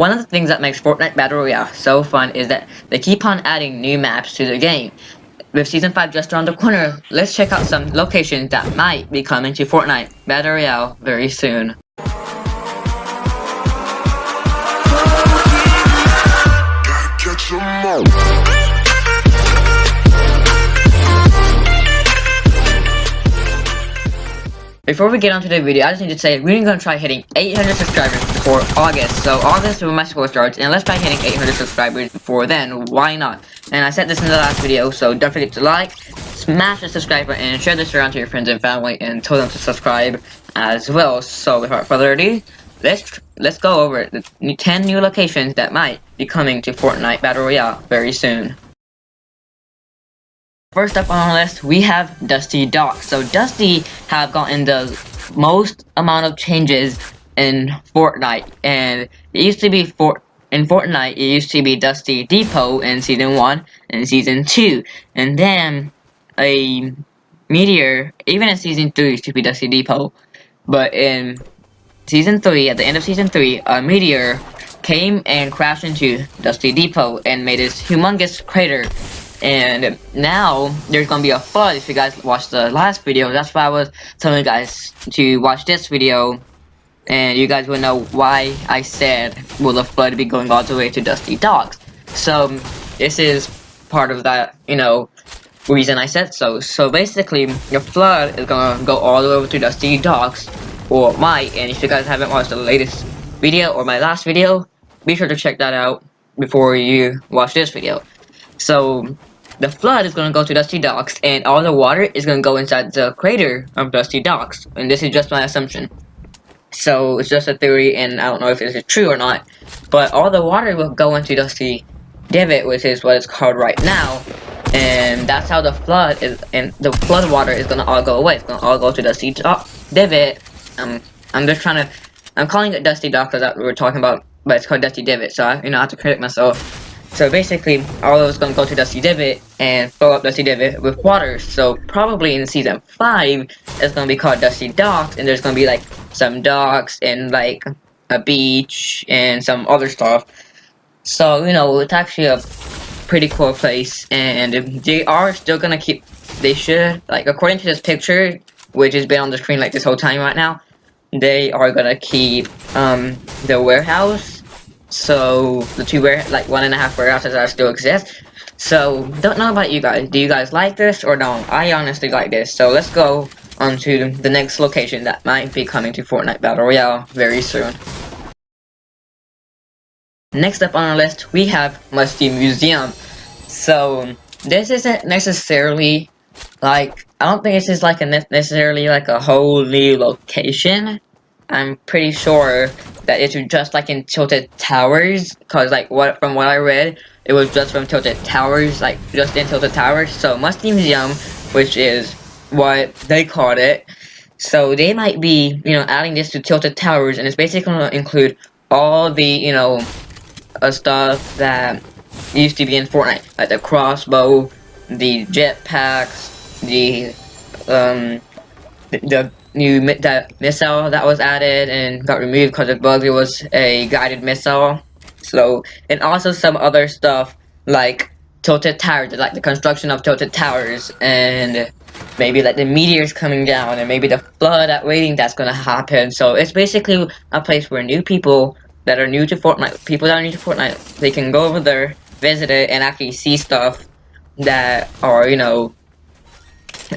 One of the things that makes Fortnite Battle Royale so fun is that they keep on adding new maps to the game. With Season 5 just around the corner, let's check out some locations that might be coming to Fortnite Battle Royale very soon. Before we get onto the video, I just need to say we're gonna try hitting 800 subscribers before August. So August is when my school starts, and let's try hitting 800 subscribers before then. Why not? And I said this in the last video, so don't forget to like, smash the subscribe button, and share this around to your friends and family, and tell them to subscribe as well. So without further ado, let's go over the 10 new locations that might be coming to Fortnite Battle Royale very soon. First up on our list, we have Dusty Docks. So Dusty have gotten the most amount of changes in Fortnite, and it used to be in Fortnite it used to be Dusty Depot in Season 1 and Season 2, and then a meteor, even in Season 3, used to be Dusty Depot, but in Season 3, at the end of Season 3, a meteor came and crashed into Dusty Depot and made this humongous crater. And now there's gonna be a flood. If you guys watched the last video, that's why I was telling you guys to watch this video, and you guys will know why I said will the flood be going all the way to Dusty Docks. So this is part of that, reason I said so. So basically, the flood is gonna go all the way over to Dusty Docks, or might. And if you guys haven't watched the latest video or my last video, be sure to check that out before you watch this video. So the flood is going to go to Dusty Docks, and all the water is going to go inside the crater of Dusty Docks. And this is just my assumption. So it's just a theory, and I don't know if it is true or not. But all the water will go into Dusty Divot, which is what it's called right now. And that's how the flood is, and the flood water is going to all go away. It's going to all go to Dusty Divot. I'm calling it Dusty Docks because that's what we're talking about, but it's called Dusty Divot. So I have to correct myself. So basically, all of it's going to go to Dusty Divot and fill up Dusty Divot with water. So probably in Season 5, it's going to be called Dusty Docks, and there's going to be like some docks and like a beach and some other stuff. So, it's actually a pretty cool place, and they are still going to they should, according to this picture, which has been on the screen like this whole time right now, they are going to keep the warehouse. So the 1.5 warehouses that still exist. So don't know about you guys. Do you guys like this or don't? I honestly like this. So let's go on to the next location that might be coming to Fortnite Battle Royale very soon. Next up on our list, we have Musty Museum. So this isn't necessarily I don't think this is necessarily a whole new location. I'm pretty sure that it's just in Tilted Towers, because from what I read, it was just from Tilted Towers, just in Tilted Towers. So Musty Museum, which is what they called it. So they might be, adding this to Tilted Towers, and it's basically going to include all the, stuff that used to be in Fortnite, like the crossbow, the jetpacks, the new missile that was added and got removed because of bugs. It was a guided missile. So, and also some other stuff like Tilted Towers, the construction of Tilted Towers, and maybe the meteors coming down, and maybe the flood waiting that's gonna happen. So it's basically a place where new people that are new to Fortnite, they can go over there, visit it, and actually see stuff that are,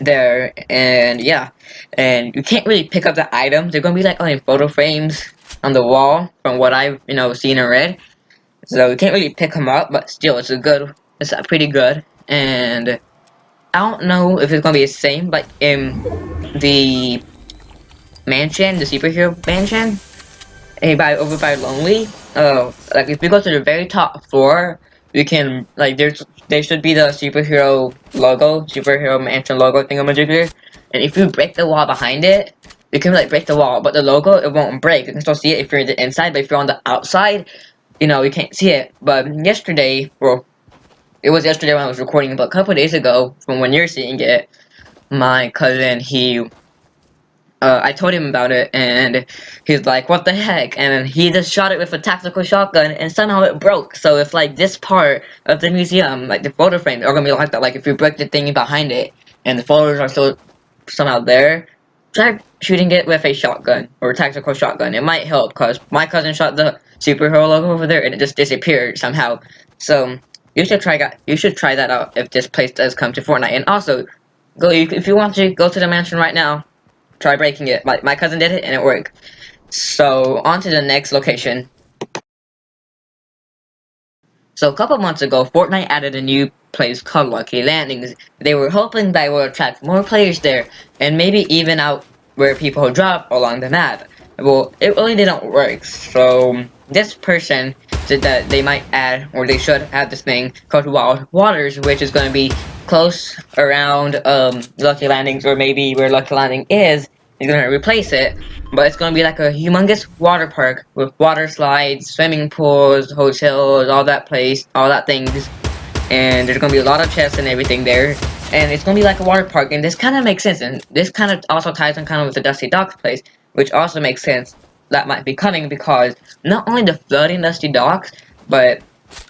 there. And yeah, and you can't really pick up the items. They're gonna be in photo frames on the wall, from what I've seen and read. So you can't really pick them up, but still, it's pretty good. And I don't know if it's gonna be the same, but in the mansion, the superhero mansion, over by Lonely, if you go to the very top floor, you can there should be the superhero mansion logo thingamajigger, and if you break the wall behind it, you can break the wall, but the logo, it won't break. You can still see it if you're in the inside, but if you're on the outside, you can't see it. But yesterday, it was yesterday when I was recording, but a couple days ago, from when you're seeing it, my cousin, he I told him about it, and he's like, "What the heck?" And he just shot it with a tactical shotgun, and somehow it broke. So if like this part of the museum, like the photo frames, are gonna be like that, like if you break the thing behind it, and the photos are still somehow there, try shooting it with a shotgun or a tactical shotgun. It might help, cause my cousin shot the superhero logo over there, and it just disappeared somehow. So you should try that. You should try that out if this place does come to Fortnite. And also, if you want to go to the mansion right now. Try breaking it. My cousin did it and it worked. So on to the next location. So a couple months ago, Fortnite added a new place called Lucky Landings. They were hoping that would attract more players there and maybe even out where people drop along the map. Well, it really didn't work. So this person said that they might add, or they should add, this thing called Wild Waters, which is going to be close around Lucky Landings, or maybe where Lucky Landing is going to replace it. But it's going to be like a humongous water park with water slides, swimming pools, hotels, all that things. And there's going to be a lot of chests and everything there. And it's going to be like a water park, and this kind of makes sense. And this kind of also ties in kind of with the Dusty Docks place, which also makes sense that might be coming, because not only the flooding Dusty Docks, but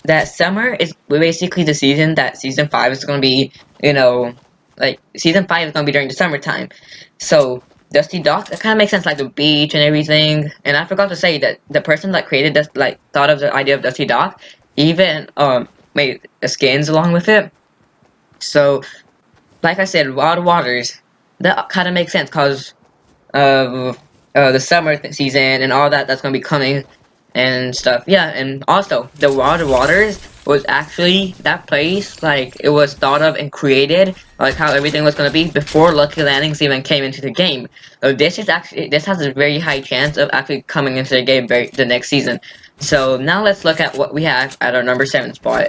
that summer is basically the season that Season 5 is going to be, you know, like, Season 5 is going to be during the summertime. So, Dusty Docks, it kind of makes sense, like the beach and everything. And I forgot to say that the person that created this, like, thought of the idea of Dusty Docks, even, made skins along with it. So, like I said, Wild Waters, that kind of makes sense, because of the summer season and all that's going to be coming and stuff. Yeah, and also, the Wild Waters was actually that place, like, it was thought of and created, like how everything was going to be before Lucky Landings even came into the game. So this has a very high chance of actually coming into the game the next season. So now let's look at what we have at our number 7 spot.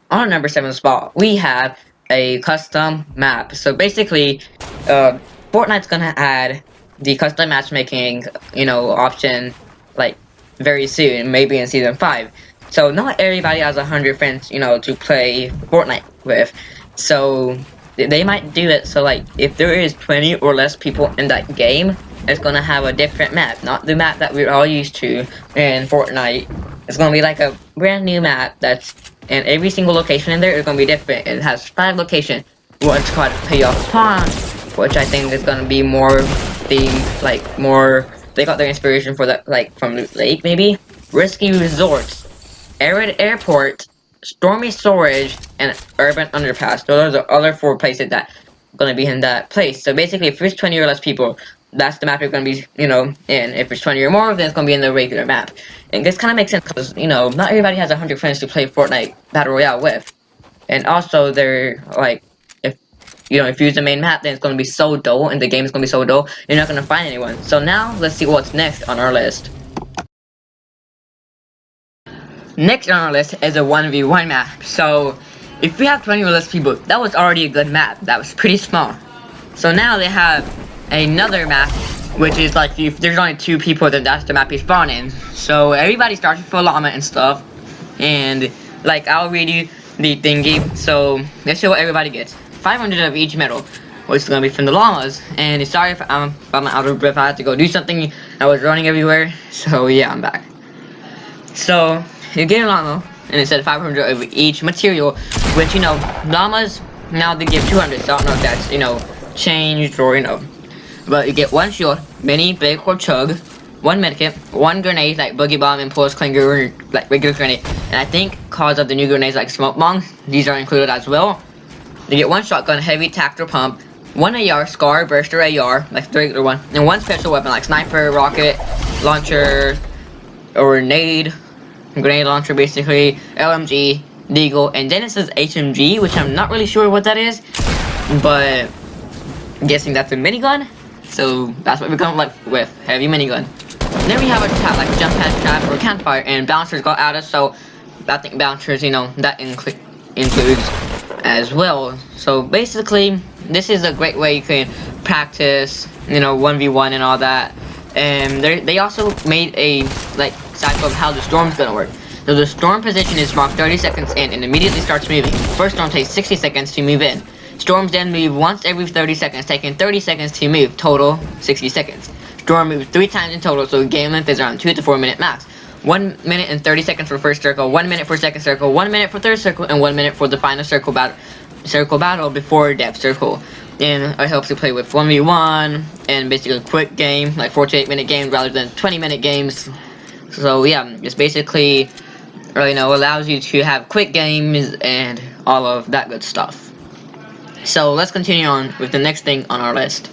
On our number 7 spot, we have a custom map. So basically, Fortnite's gonna add the custom matchmaking, option, like, very soon, maybe in Season 5. So not everybody has 100 friends, to play Fortnite with. So they might do it, so like, if there is 20 or less people in that game, it's gonna have a different map, not the map that we're all used to in Fortnite. It's gonna be like a brand new map and every single location in there is gonna be different. It has 5 locations. One's called Payoff Pond, which I think is gonna be more themed, like more. They got their inspiration for that, like from Loot Lake maybe. Risky Resorts, Arid Airport, Stormy Storage, and Urban Underpass. Those are the other 4 places that are gonna be in that place. So basically, if there's 20 or less people, that's the map you're gonna be, in. If there's 20 or more, then it's gonna be in the regular map. And this kind of makes sense because, not everybody has 100 friends to play Fortnite Battle Royale with. And also, they're, like, if you use the main map, then it's gonna be so dull, and the game is gonna be so dull, you're not gonna find anyone. So now, let's see what's next on our list. Next on our list is a 1v1 map. So, if we have 20 or less people, that was already a good map. That was pretty small. So now they have another map, which is like, if there's only 2 people, then that's the map you spawn in. So everybody starts with a llama and stuff, and like, I'll read you the thingy. So let's see what everybody gets. 500 of each medal, which is gonna be from the llamas. And sorry if I'm out of breath, I had to go do something. I was running everywhere, so yeah, I'm back. So you get a llama, and it said 500 of each material, which, llamas now they give 200, so I don't know if that's, changed or, But you get 1 shield, mini, big, or chug, 1 medkit, 1 grenade like boogie bomb, impulse, clinger, or like regular grenade. And I think cause of the new grenades like smoke bomb, these are included as well. You get 1 shotgun, heavy, tactical pump, 1 AR, scar, burster AR, like the regular one, and 1 special weapon like sniper, rocket launcher, or grenade launcher basically, LMG, deagle, and then it says HMG, which I'm not really sure what that is, but I'm guessing that's a minigun. So that's what we come up with, heavy minigun. And then we have a trap, like a jump pad trap or campfire, and bouncers got added, so I think bouncers, that includes as well. So basically, this is a great way you can practice, 1v1 and all that. And they also made a, like, cycle of how the storm's gonna work. So the storm position is marked 30 seconds in and immediately starts moving. First storm takes 60 seconds to move in. Storms then move once every 30 seconds, taking 30 seconds to move, total 60 seconds. Storm moves 3 times in total, so game length is around 2 to 4 minute max. 1 minute and 30 seconds for first circle, 1 minute for second circle, 1 minute for third circle, and 1 minute for the final circle battle before depth circle. And it helps you play with 1v1 and basically a quick game, like 4 to 8 minute games rather than 20 minute games. So yeah, it's basically, allows you to have quick games and all of that good stuff. So let's continue on with the next thing on our list.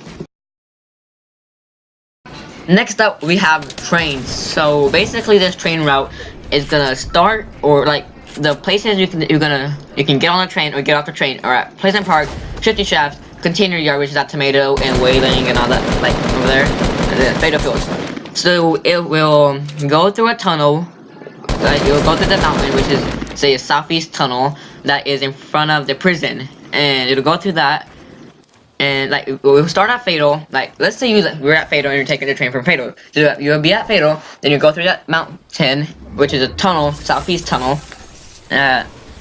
Next up, we have trains. So basically, this train route is gonna start, or like the places you can get on a train or get off the train are at Pleasant Park, Shifty Shafts, Container Yard, which is at Tomato and Wailing and all that, like over there, and then Fatal Fields. So it will go through a tunnel. It will go through the mountain, which is say a southeast tunnel that is in front of the prison, and it'll go through that. And like we'll start at Fatal. Like let's say we're at Fatal and you're taking the train from Fatal. So you'll be at Fatal, then you go through that mountain, which is a tunnel, southeast tunnel,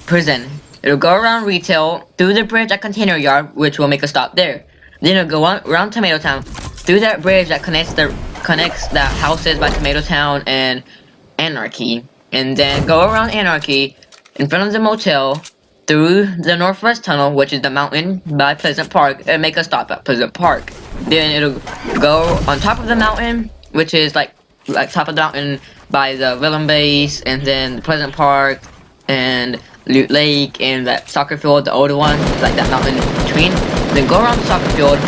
prison. It'll go around retail, through the bridge at Container Yard, which will make a stop there. Then it'll go around Tomato Town, through that bridge that connects the houses by Tomato Town and Anarchy, and then go around Anarchy in front of the motel, through the Northwest Tunnel, which is the mountain by Pleasant Park, and make a stop at Pleasant Park. Then it'll go on top of the mountain, which is like top of the mountain by the villain base, and then Pleasant Park, and Loot Lake, and that soccer field, the older one, like that mountain in between. Then go around the soccer field,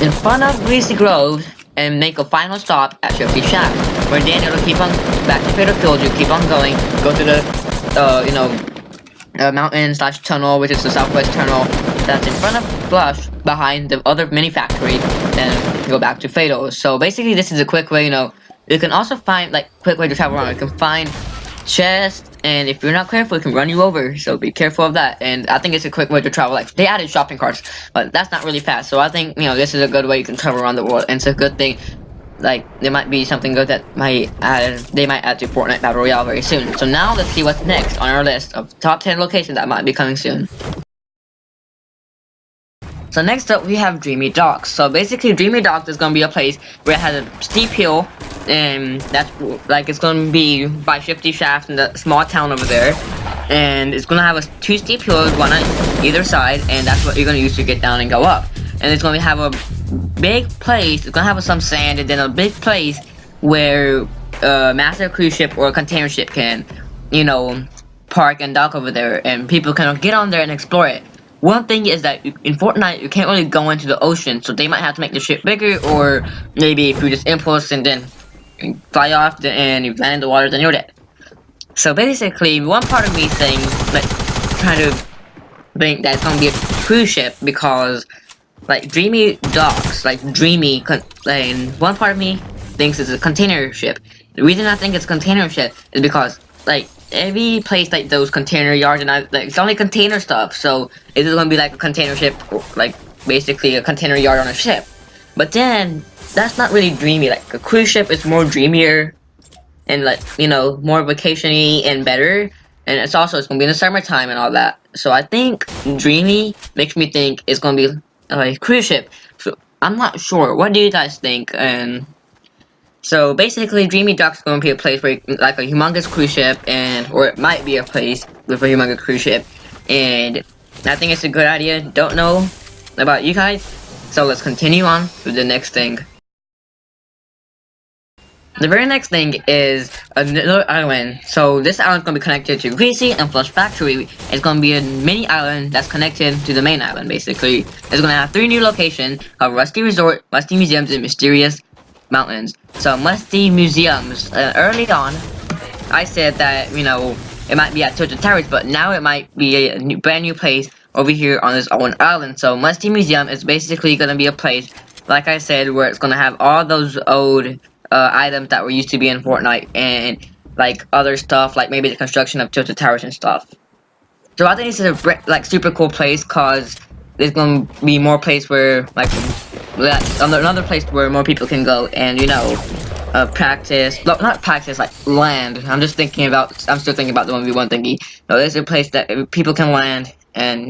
in front of Greasy Grove, and make a final stop at Shifty Shaft, where then it'll keep on, back to Fatal Field, you keep on going, go to the, mountain / tunnel, which is the southwest tunnel that's in front of Blush, behind the other mini factory, and go back to Fatal. So basically, this is a quick way. You can also find like quick way to travel around. You can find chests, and if you're not careful, it can run you over. So be careful of that. And I think it's a quick way to travel. Like they added shopping carts, but that's not really fast. So I think this is a good way you can travel around the world, and it's a good thing. Like there might be something good that they might add to Fortnite Battle Royale very soon. So now let's see what's next on our list of top 10 locations that might be coming soon. So next up we have Dreamy Docks. So basically Dreamy Docks is gonna be a place where it has a steep hill, and that's like it's gonna be by Shifty Shaft in the small town over there, and it's gonna have two steep hills, one on either side, and that's what you're gonna use to get down and go up. And it's gonna have a big place. It's gonna have some sand, and then a big place where a massive cruise ship or a container ship can, park and dock over there, and people can get on there and explore it. One thing is that in Fortnite you can't really go into the ocean, so they might have to make the ship bigger, or maybe if you just impulse and then fly off and you land in the water, then you're dead. So basically, one part of me saying, trying to think that it's gonna be a cruise ship because. Like Dreamy Docks, and one part of me thinks it's a container ship. The reason I think it's a container ship is because like every place like those container yards and it's only container stuff, so it's gonna be like a container ship, or, like basically a container yard on a ship. But then that's not really dreamy. Like a cruise ship is more dreamier and more vacation-y and better. And it's gonna be in the summertime and all that. So I think dreamy makes me think it's gonna be a cruise ship. So I'm not sure. What do you guys think? And so basically, Dreamy Docks is going to be a place where like a humongous cruise ship, or it might be a place with a humongous cruise ship. And I think it's a good idea. Don't know about you guys. So let's continue on to the next thing. The very next thing is another island. So this island is going to be connected to Greasy and Flush Factory. It's going to be a mini island that's connected to the main island, basically. It's going to have 3 new locations of Rusty Resort, Musty Museums, and Mysterious Mountains. So Musty Museums, early on, I said that, it might be at Tilted Towers, but now it might be a brand new place over here on this own island. So Musty Museum is basically going to be a place, like I said, where it's going to have all those old items that were used to be in Fortnite, and like other stuff, like maybe the construction of Tilted Towers and stuff. So I think this is a super cool place, cause there's gonna be more place where another place where more people can go and practice. No, not practice, like land. I'm still thinking about the 1v1 thingy. No, there's a place that people can land and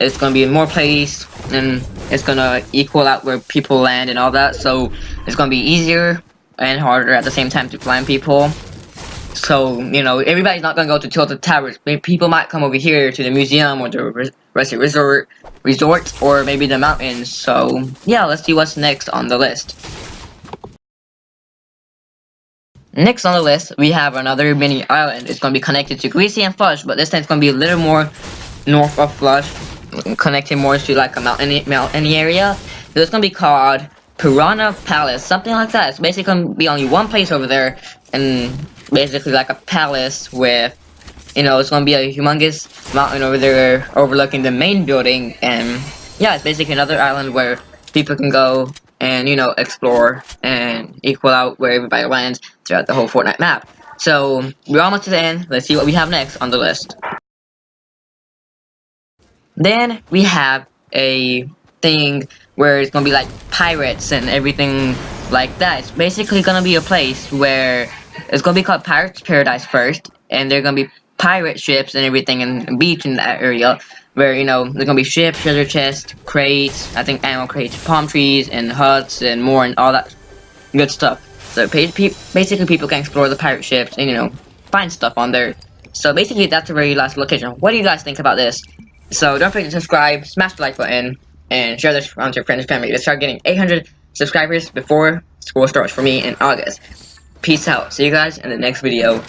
it's gonna be in more place, and it's gonna equal out where people land and all that. So it's gonna be easier and harder at the same time to find people. So, you know, everybody's not gonna go to Tilted Towers. Maybe people might come over here to the museum or the resort, or maybe the mountains. So, yeah, let's see what's next on the list. Next on the list, we have another mini island. It's gonna be connected to Greasy and Flush, but this time it's gonna be a little more north of Flush, connected more to like a mountainy area. So it's gonna be called Piranha Palace, something like that. It's basically gonna be only one place over there, and basically like a palace with, you know, it's gonna be a humongous mountain over there overlooking the main building. And yeah, it's basically another island where people can go and, you know, explore and equal out where everybody lands throughout the whole Fortnite map. So we're almost to the end. Let's see what we have next on the list. Then we have a thing where it's gonna be like pirates and everything like that. It's basically gonna be a place where it's gonna be called Pirates Paradise first, and they're gonna be pirate ships and everything, and a beach in that area where, you know, there's gonna be ships, treasure chests, crates, I think ammo crates, palm trees, and huts, and more, and all that good stuff. So basically people can explore the pirate ships and, you know, find stuff on there. So basically that's the very last location. What do you guys think about this? So don't forget to subscribe, smash the like button, and share this around to your friends and family. Let's start getting 800 subscribers before school starts for me in August. Peace out. See you guys in the next video.